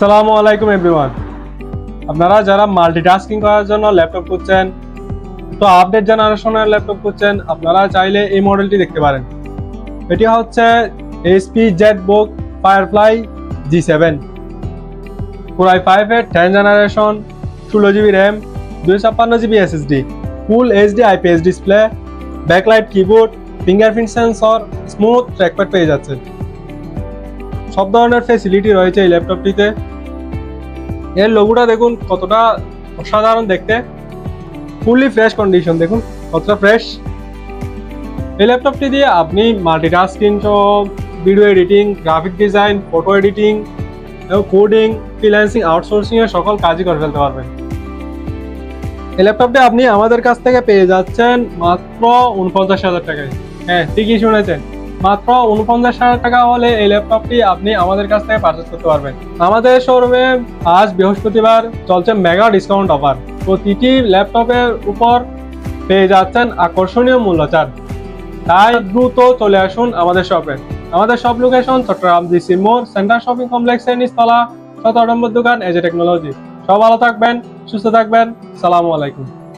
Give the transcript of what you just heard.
আসসালামু আলাইকুম এভরিওয়ান। আপনারা যারা মাল্টিটাস্কিং করার জন্য ল্যাপটপ খুঁজছেন, তো আপডেট জেনারেশনের ল্যাপটপ খুঁজছেন, আপনারা চাইলে এই মডেলটি দেখতে পারেন। এটি হচ্ছে HP Jetbook firefly G7 Core i5 এর 10 generation, 16GB RAM, 256GB SSD, full HD IPS display, backlight keyboard, fingerprint sensor, smooth trackpad পেয়ে যাচ্ছেন। সব ধরনের ফ্যাসিলিটি রয়েছে এই ল্যাপটপটিতে। এর লোগোটা দেখুন কতটা অসাধারণ দেখতে, ফুললি ফ্রেশ কন্ডিশন, দেখুন কতটা ফ্রেশ। এই ল্যাপটপটি দিয়ে আপনি multitasking, video editing, graphic design, photo editing, coding, freelancing, outsourcing এর সকল কাজই করে ফেলতে পারবেন। এই ল্যাপটপটি আপনি আমাদের কাছ থেকে পেয়ে যাচ্ছেন মাত্র 49,000 টাকায়। হ্যাঁ, ঠিকই শুনেছেন, মাত্র 49,000 টাকা হলে এই ল্যাপটপটি আপনি আমাদের কাছ থেকে পারচেজ করতে পারবেন। আমাদের শোরুমে আজ বৃহস্পতিবার চলছে মেগা ডিসকাউন্ট অফার। প্রতিটি ল্যাপটপের উপর পেয়ে যাচ্ছেন আকর্ষণীয় মূল্য ছাড়। তাই দ্রুত চলে আসুন আমাদের শপে। আমাদের শপ লোকেশন চট্টগ্রাম জিসি মোড়, সেন্টার শপিং কমপ্লেক্সের নিচতলা, 17 নম্বর দোকান এজে টেকনোলজি। সব ভালো থাকবেন, সুস্থ থাকবেন। সালামু আলাইকুম।